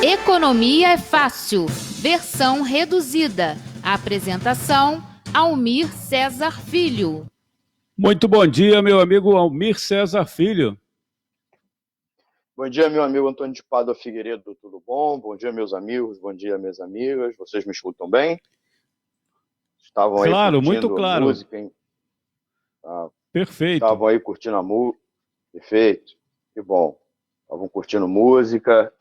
Economia é Fácil, versão reduzida. Apresentação, Almir Cesar Filho. Muito bom dia, meu amigo Almir Cesar Filho. Bom dia, meu amigo Antônio de Pádua Figueiredo, tudo bom? Bom dia, meus amigos, bom dia, minhas amigas. Vocês me escutam bem? Estavam aí Claro, curtindo muito claro. música, hein? Perfeito. Estavam aí curtindo a música. Perfeito, que bom. Estavam curtindo música,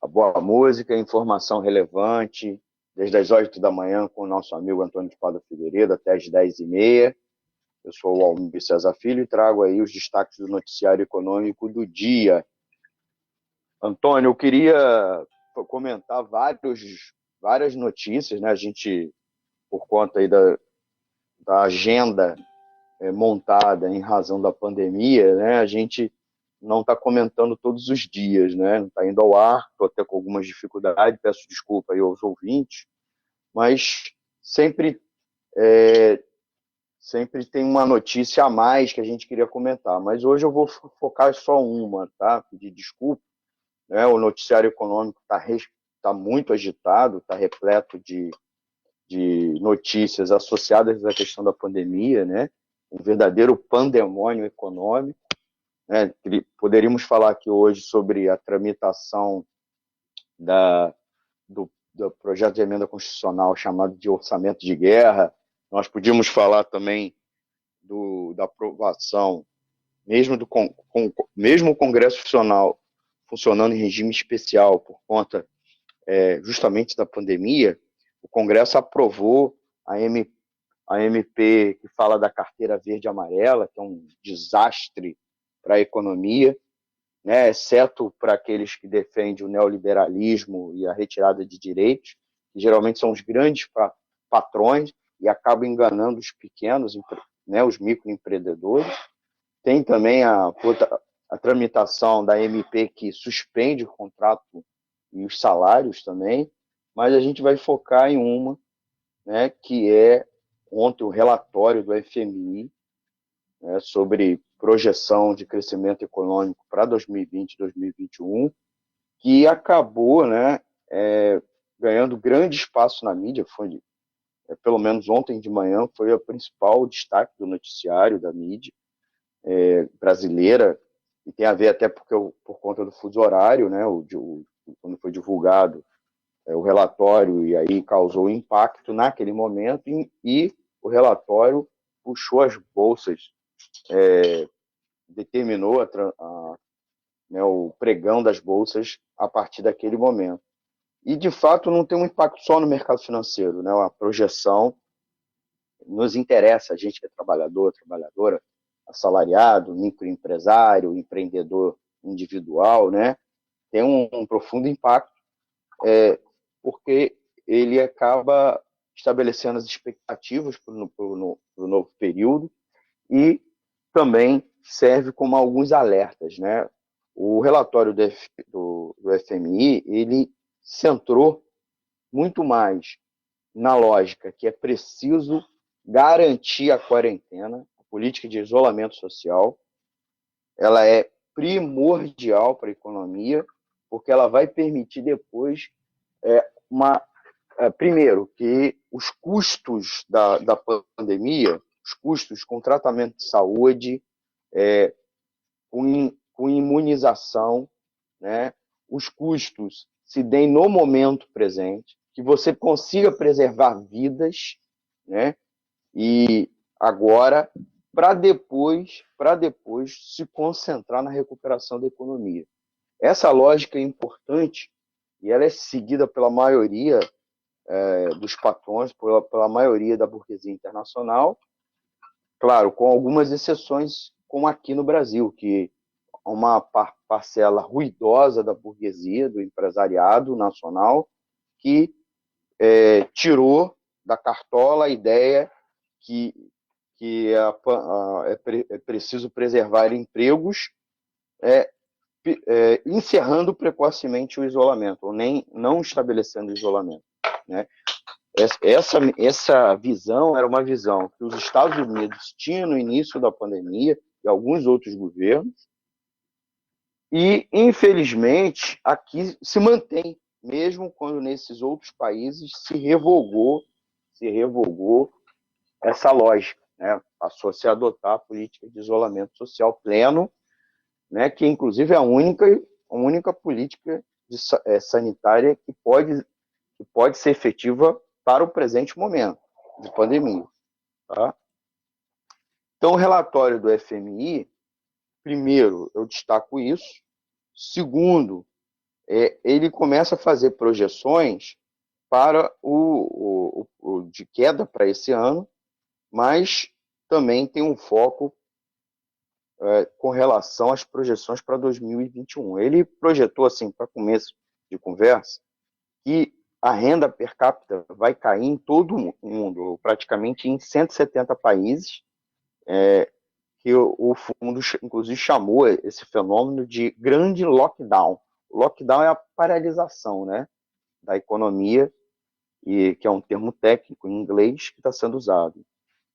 a boa música, informação relevante, desde as 8 da manhã com o nosso amigo Antônio de Pádua Figueiredo até as 10h30. Eu sou o Almir Cesar Filho e trago aí os destaques do noticiário econômico do dia. Antônio, eu queria comentar várias notícias, né? A gente, por conta aí da agenda montada em razão da pandemia, né? A gente não está comentando todos os dias, né? Não está indo ao ar, estou até com algumas dificuldades, peço desculpa aí aos ouvintes, mas sempre tem uma notícia a mais que a gente queria comentar. Mas hoje eu vou focar só uma, tá? Pedir desculpa. O noticiário econômico está muito agitado, está repleto de notícias associadas à questão da pandemia, né? Um verdadeiro pandemônio econômico, né? Poderíamos falar aqui hoje sobre a tramitação do projeto de emenda constitucional chamado de orçamento de guerra. Nós podíamos falar também da aprovação, mesmo o Congresso Nacional funcionando em regime especial por conta justamente da pandemia, o Congresso aprovou a MP que fala da carteira verde e amarela, que é um desastre para a economia, né, exceto para aqueles que defendem o neoliberalismo e a retirada de direitos, que geralmente são os grandes patrões e acabam enganando os pequenos, né, os microempreendedores. Tem também a tramitação da MP que suspende o contrato e os salários também, mas a gente vai focar em uma, né, que é ontem o relatório do FMI, né, sobre projeção de crescimento econômico para 2020 e 2021, que acabou, né, ganhando grande espaço na mídia. Pelo menos ontem de manhã, foi o principal destaque do noticiário da mídia brasileira, e tem a ver até por conta do fuso horário, né, quando foi divulgado o relatório, e aí causou impacto naquele momento, e o relatório puxou as bolsas, determinou o pregão das bolsas a partir daquele momento. E, de fato, não tem um impacto só no mercado financeiro, né? A projeção nos interessa, a gente que é trabalhador, trabalhadora, assalariado, microempresário, empreendedor individual, né? Tem um profundo impacto, porque ele acaba estabelecendo as expectativas para o novo período e também serve como alguns alertas, né? O relatório do FMI, ele centrou muito mais na lógica que é preciso garantir a quarentena, a política de isolamento social. Ela é primordial para a economia, porque ela vai permitir depois primeiro, que os custos da pandemia, os custos com tratamento de saúde, com imunização, né, os custos se deem no momento presente, que você consiga preservar vidas, né, e agora, para depois se concentrar na recuperação da economia. Essa lógica é importante e ela é seguida pela maioria dos patrões, pela maioria da burguesia internacional, claro, com algumas exceções, como aqui no Brasil, que uma parcela ruidosa da burguesia, do empresariado nacional, que tirou da cartola a ideia que é preciso preservar empregos, encerrando precocemente o isolamento, ou nem não estabelecendo isolamento, né? Essa visão era uma visão que os Estados Unidos tinham no início da pandemia e alguns outros governos, e, infelizmente, aqui se mantém mesmo quando nesses outros países se revogou essa lógica, né? Passou a se adotar a política de isolamento social pleno, né? Que inclusive é a única política sanitária que pode ser efetiva para o presente momento de pandemia. Tá? Então, o relatório do FMI, primeiro, eu destaco isso. Segundo, ele começa a fazer projeções para o de queda para esse ano, mas também tem um foco com relação às projeções para 2021. Ele projetou, assim, para começo de conversa, que a renda per capita vai cair em todo o mundo, praticamente em 170 países, que o fundo, inclusive, chamou esse fenômeno de grande lockdown. O lockdown é a paralisação, né, da economia, que é um termo técnico em inglês que está sendo usado.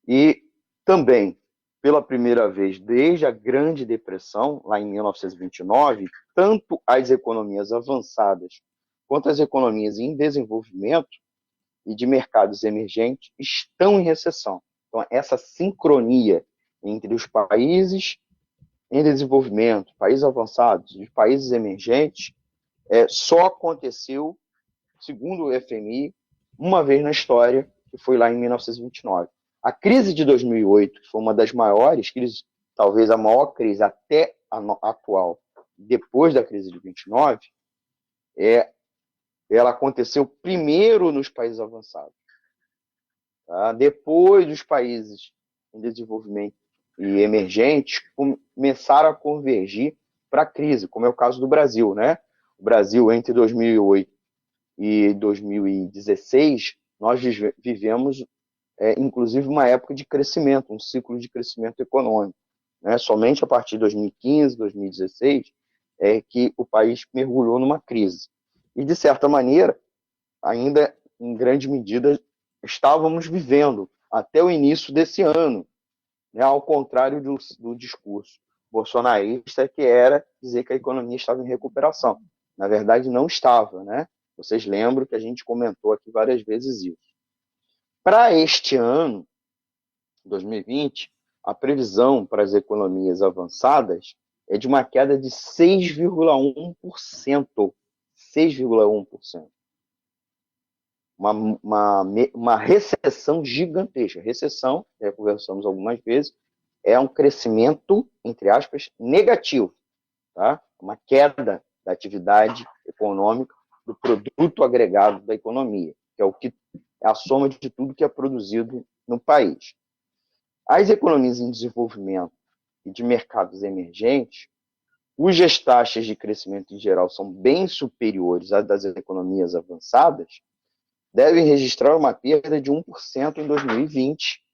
E também, pela primeira vez desde a Grande Depressão, lá em 1929, tanto as economias avançadas quanto as economias em desenvolvimento e de mercados emergentes estão em recessão. Então, essa sincronia entre os países em desenvolvimento, países avançados e países emergentes, só aconteceu, segundo o FMI, uma vez na história, que foi lá em 1929. A crise de 2008, que foi uma das maiores crises, talvez a maior crise até a atual, depois da crise de 29, ela aconteceu primeiro nos países avançados. Tá? Depois dos países em desenvolvimento e emergentes começaram a convergir para a crise, como é o caso do Brasil, né? O Brasil, entre 2008 e 2016, nós vivemos, inclusive, uma época de crescimento, um ciclo de crescimento econômico. Né? Somente a partir de 2015, 2016, é que o país mergulhou numa crise. E, de certa maneira, ainda em grande medida, estávamos vivendo até o início desse ano, né? Ao contrário do discurso bolsonarista, que era dizer que a economia estava em recuperação. Na verdade, não estava, né? Vocês lembram que a gente comentou aqui várias vezes isso. Para este ano, 2020, a previsão para as economias avançadas é de uma queda de 6,1%. 6,1%. Uma recessão gigantesca. Recessão, já conversamos algumas vezes, é um crescimento, entre aspas, negativo. Tá? Uma queda da atividade econômica, do produto agregado da economia, que é a soma de tudo que é produzido no país. As economias em desenvolvimento e de mercados emergentes, cujas taxas de crescimento em geral são bem superiores às das economias avançadas, devem registrar uma perda de 1% em 2020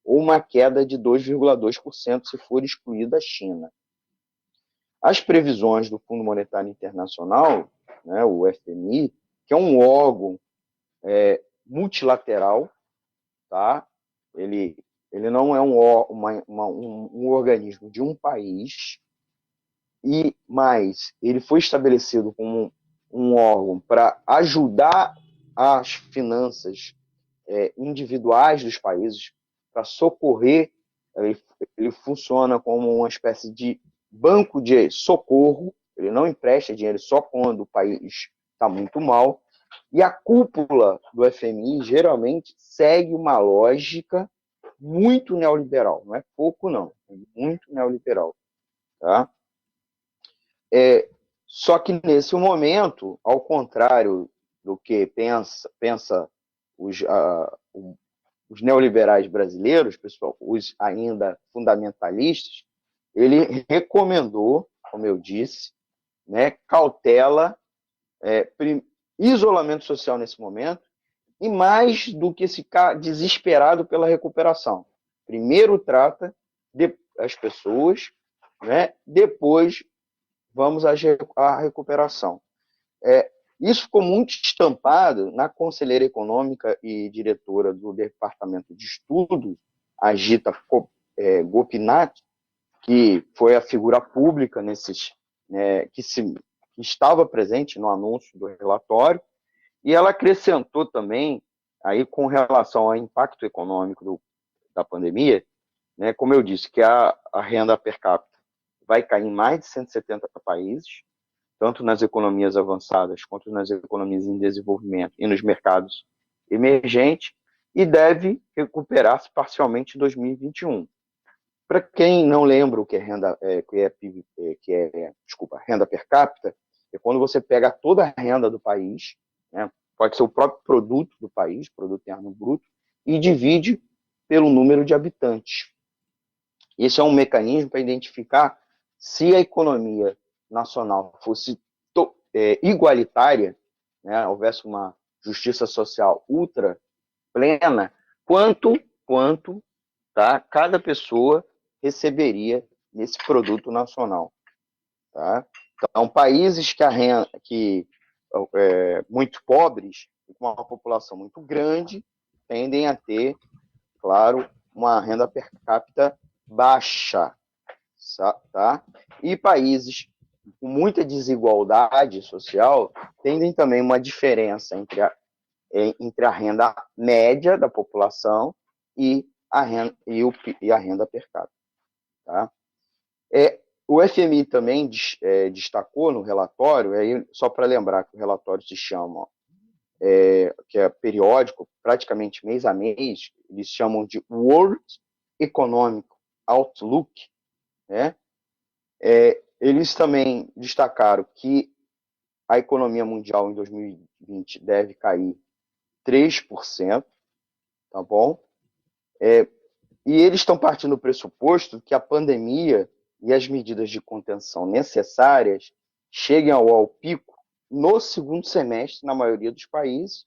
ou uma queda de 2,2% se for excluída a China. As previsões do Fundo Monetário Internacional, né, o FMI, que é um órgão multilateral, tá? Ele não é um organismo de um país, mas ele foi estabelecido como um órgão para ajudar as finanças individuais dos países, para socorrer. Ele funciona como uma espécie de banco de socorro. Ele não empresta dinheiro só quando o país está muito mal. E a cúpula do FMI geralmente segue uma lógica muito neoliberal. Não é pouco, não. É muito neoliberal. Tá? Só que nesse momento, ao contrário do que pensa os neoliberais brasileiros, pessoal, os ainda fundamentalistas, ele recomendou, como eu disse, né, cautela, isolamento social nesse momento, e mais do que ficar desesperado pela recuperação. Primeiro trata as pessoas, né, depois vamos à recuperação. Isso ficou muito estampado na conselheira econômica e diretora do Departamento de Estudos, a Gita Gopinath, que foi a figura pública que se que estava presente no anúncio do relatório, e ela acrescentou também, aí com relação ao impacto econômico da pandemia, né, como eu disse, que a renda per capita vai cair em mais de 170 países, tanto nas economias avançadas quanto nas economias em desenvolvimento e nos mercados emergentes, e deve recuperar-se parcialmente em 2021. Para quem não lembra o que é renda per capita, é quando você pega toda a renda do país, né, pode ser o próprio produto do país, produto interno bruto, e divide pelo número de habitantes. Esse é um mecanismo para identificar se a economia nacional fosse igualitária, né, houvesse uma justiça social ultra plena, quanto tá, cada pessoa receberia nesse produto nacional. Tá? Então, países muito pobres, com uma população muito grande, tendem a ter, claro, uma renda per capita baixa. Tá? E países com muita desigualdade social tendem também uma diferença entre a renda média da população e a renda per capita. Tá? O FMI também destacou no relatório, aí, só para lembrar que o relatório se chama, que é periódico, praticamente mês a mês, eles chamam de World Economic Outlook, né? Eles também destacaram que a economia mundial em 2020 deve cair 3%, tá bom? E eles estão partindo do pressuposto que a pandemia e as medidas de contenção necessárias cheguem ao pico no segundo semestre, na maioria dos países,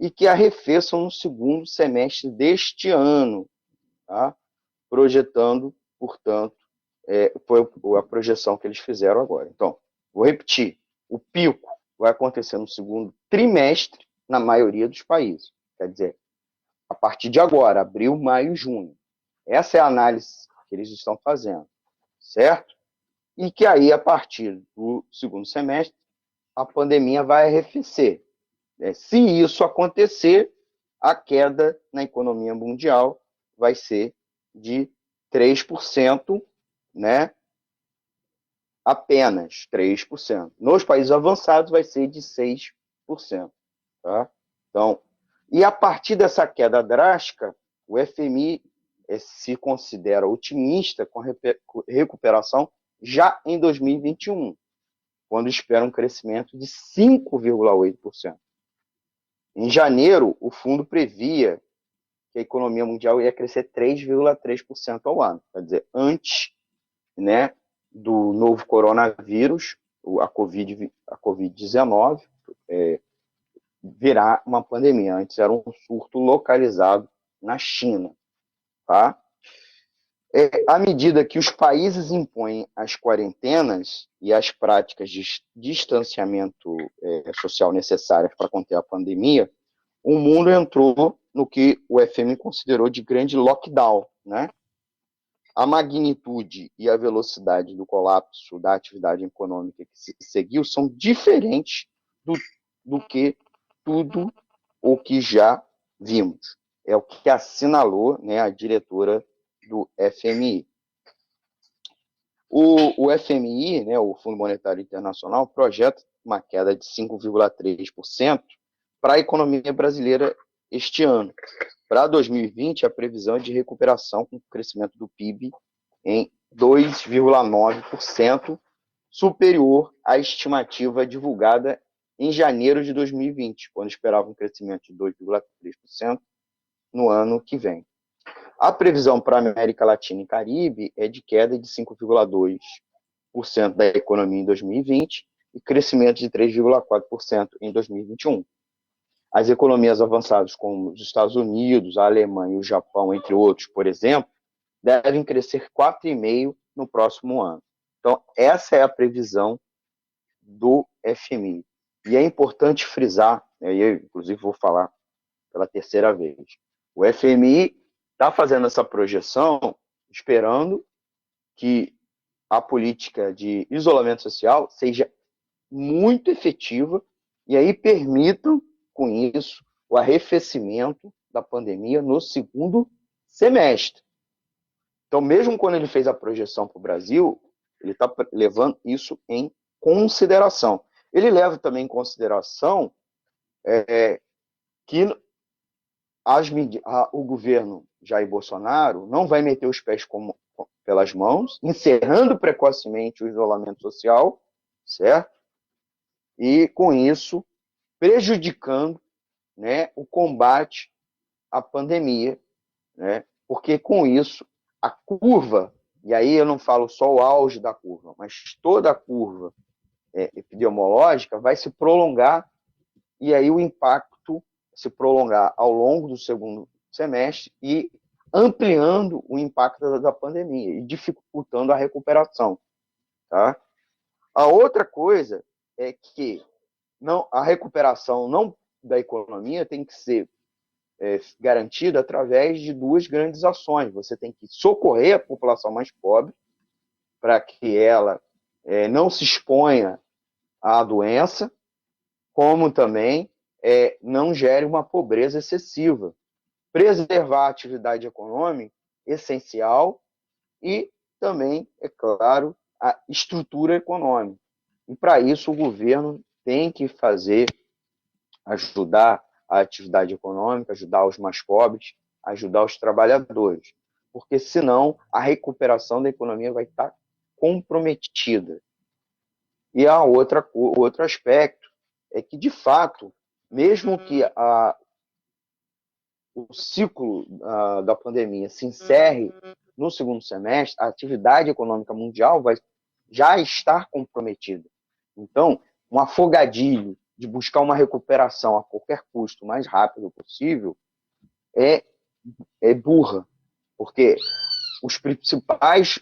e que arrefeçam no segundo semestre deste ano, tá? Projetando, portanto, foi a projeção que eles fizeram agora. Então, vou repetir, o pico vai acontecer no segundo trimestre na maioria dos países. Quer dizer, a partir de agora, abril, maio, junho. Essa é a análise que eles estão fazendo, certo? E que aí, a partir do segundo semestre, a pandemia vai arrefecer. Se isso acontecer, a queda na economia mundial vai ser de 3%, né? Apenas 3%. Nos países avançados vai ser de 6%. Tá? Então, e a partir dessa queda drástica, o FMI se considera otimista com a recuperação já em 2021, quando espera um crescimento de 5,8%. Em janeiro, o fundo previa que a economia mundial ia crescer 3,3% ao ano, quer dizer, antes, né, do novo coronavírus, a Covid-19, virar uma pandemia. Antes era um surto localizado na China. Tá? À medida que os países impõem as quarentenas e as práticas de distanciamento social necessárias para conter a pandemia, o mundo entrou no que o FMI considerou de grande lockdown, né? A magnitude e a velocidade do colapso da atividade econômica que se seguiu são diferentes do que tudo o que já vimos. É o que assinalou, né, a diretora do FMI. O FMI, né, o Fundo Monetário Internacional, projeta uma queda de 5,3% para a economia brasileira este ano. Para 2020, a previsão é de recuperação com o crescimento do PIB em 2,9%, superior à estimativa divulgada em janeiro de 2020, quando esperava um crescimento de 2,3% no ano que vem. A previsão para a América Latina e Caribe é de queda de 5,2% da economia em 2020 e crescimento de 3,4% em 2021. As economias avançadas, como os Estados Unidos, a Alemanha e o Japão, entre outros, por exemplo, devem crescer 4,5% no próximo ano. Então, essa é a previsão do FMI. E é importante frisar, eu inclusive vou falar pela terceira vez, o FMI está fazendo essa projeção esperando que a política de isolamento social seja muito efetiva e aí permitam, com isso, o arrefecimento da pandemia no segundo semestre. Então, mesmo quando ele fez a projeção para o Brasil, ele está levando isso em consideração. Ele leva também em consideração que o governo Jair Bolsonaro não vai meter os pés pelas mãos, encerrando precocemente o isolamento social, certo? E, com isso, prejudicando, né, o combate à pandemia, né? Porque, com isso, a curva, e aí eu não falo só o auge da curva, mas toda a curva epidemiológica vai se prolongar, e aí o impacto se prolongar ao longo do segundo semestre e ampliando o impacto da pandemia e dificultando a recuperação. Tá? A outra coisa é que a recuperação não da economia tem que ser garantida através de duas grandes ações. Você tem que socorrer a população mais pobre para que ela não se exponha à doença, como também não gere uma pobreza excessiva. Preservar a atividade econômica essencial e também, é claro, a estrutura econômica. E para isso o governo tem que ajudar a atividade econômica, ajudar os mais pobres, ajudar os trabalhadores, porque senão a recuperação da economia vai estar comprometida. E há outro aspecto é que, de fato, mesmo que o ciclo da pandemia se encerre no segundo semestre, a atividade econômica mundial vai já estar comprometida. Então, um afogadilho de buscar uma recuperação a qualquer custo, o mais rápido possível, é burra, porque os principais,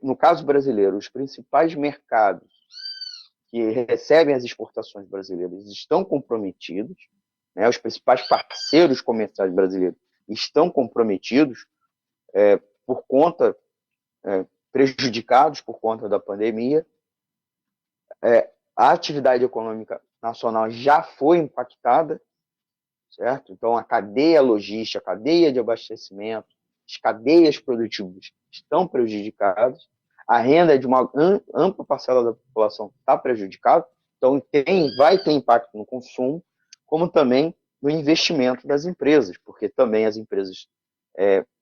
no caso brasileiro, os principais mercados que recebem as exportações brasileiras estão comprometidos, né? Os principais parceiros comerciais brasileiros estão comprometidos por conta, prejudicados por conta da pandemia. A atividade econômica nacional já foi impactada, certo? Então, a cadeia logística, a cadeia de abastecimento, as cadeias produtivas estão prejudicadas, a renda de uma ampla parcela da população está prejudicada, então vai ter impacto no consumo, como também no investimento das empresas, porque também as empresas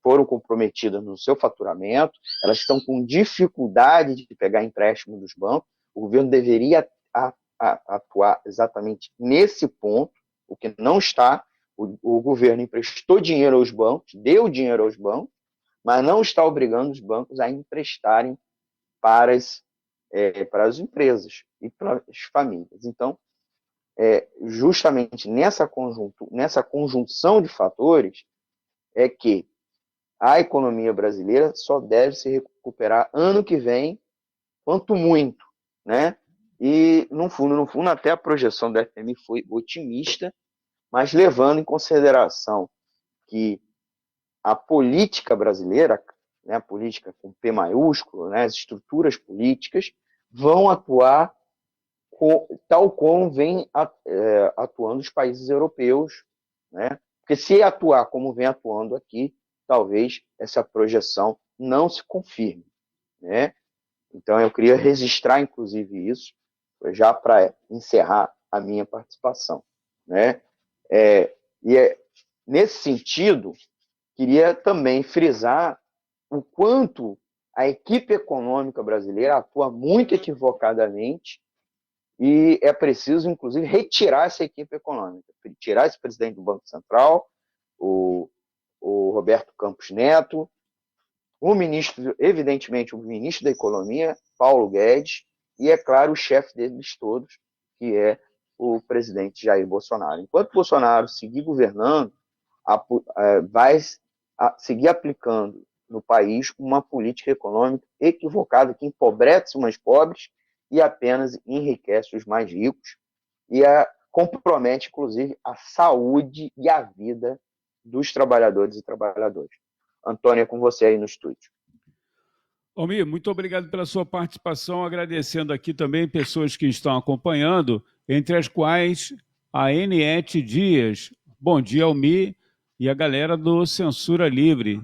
foram comprometidas no seu faturamento, elas estão com dificuldade de pegar empréstimo dos bancos, o governo deveria atuar exatamente nesse ponto, o que não está. O governo emprestou dinheiro aos bancos, deu dinheiro aos bancos, mas não está obrigando os bancos a emprestarem para as empresas e para as famílias. Então, justamente nessa conjunção de fatores, é que a economia brasileira só deve se recuperar ano que vem, quanto muito, né? E, no fundo, até a projeção da FMI foi otimista, mas levando em consideração que a política brasileira, né, a política com P maiúsculo, né, as estruturas políticas, vão atuar tal como vem atuando os países europeus, né? Porque se atuar como vem atuando aqui, talvez essa projeção não se confirme, né? Então, eu queria registrar, inclusive, isso, já para encerrar a minha participação, né? Nesse sentido, queria também frisar o quanto a equipe econômica brasileira atua muito equivocadamente e é preciso, inclusive, retirar essa equipe econômica, tirar esse presidente do Banco Central, o Roberto Campos Neto, evidentemente, o ministro da Economia, Paulo Guedes, e, é claro, o chefe deles todos, que é o presidente Jair Bolsonaro. Enquanto Bolsonaro seguir governando, vai seguir aplicando no país uma política econômica equivocada que empobrece os mais pobres e apenas enriquece os mais ricos e compromete, inclusive, a saúde e a vida dos trabalhadores e trabalhadoras. Antônio, é com você aí no estúdio. Almir, muito obrigado pela sua participação, agradecendo aqui também pessoas que estão acompanhando, entre as quais a Eniete Dias. Bom dia, Almir, e a galera do Censura Livre.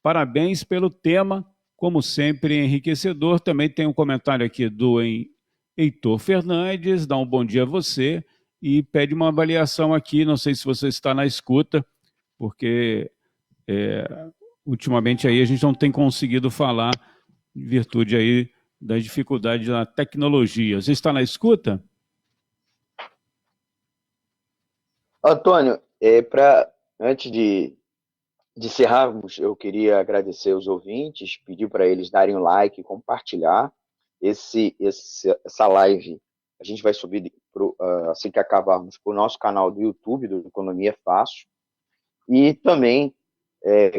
Parabéns pelo tema, como sempre, enriquecedor. Também tem um comentário aqui do Heitor Fernandes, dá um bom dia a você e pede uma avaliação aqui, não sei se você está na escuta, porque ultimamente aí a gente não tem conseguido falar em virtude aí das dificuldades da tecnologia. Você está na escuta? Antônio, antes de encerrarmos, eu queria agradecer os ouvintes, pedir para eles darem um like, compartilhar essa live. A gente vai subir, assim que acabarmos, para o nosso canal do YouTube, do Economia Fácil, e também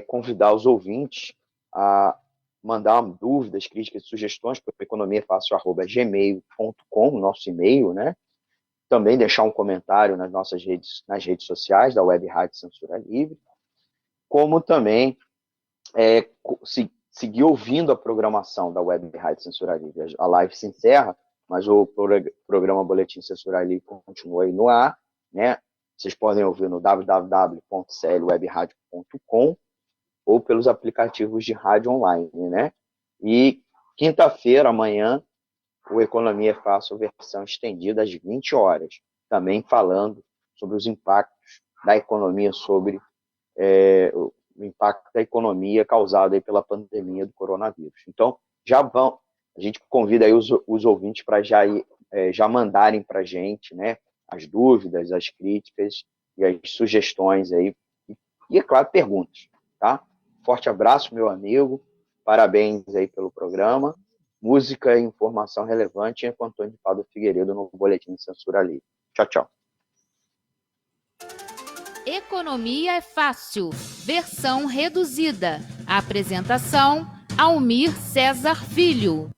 convidar os ouvintes a mandar dúvidas, críticas e sugestões para economiafácil@gmail.com, nosso e-mail, né? Também deixar um comentário nas redes sociais da Web Rádio Censura Livre, como também seguir ouvindo a programação da Web Rádio Censura Livre. A live se encerra, mas o programa Boletim Censura Livre continua aí no ar, né? Vocês podem ouvir no www.clwebradio.com ou pelos aplicativos de rádio online, né? E quinta-feira, amanhã, o Economia Fácil, versão estendida às 20 horas, também falando sobre os impactos da economia sobre o impacto da economia causado aí pela pandemia do coronavírus. Então, a gente convida aí os ouvintes para já mandarem para a gente, né, as dúvidas, as críticas e as sugestões aí, e é claro, perguntas, tá? Forte abraço, meu amigo, parabéns aí pelo programa, música e informação relevante com Antônio de Pádua Figueiredo no Boletim de Censura Livre. Tchau, tchau. Economia é Fácil, versão reduzida. Apresentação: Almir Cesar Filho.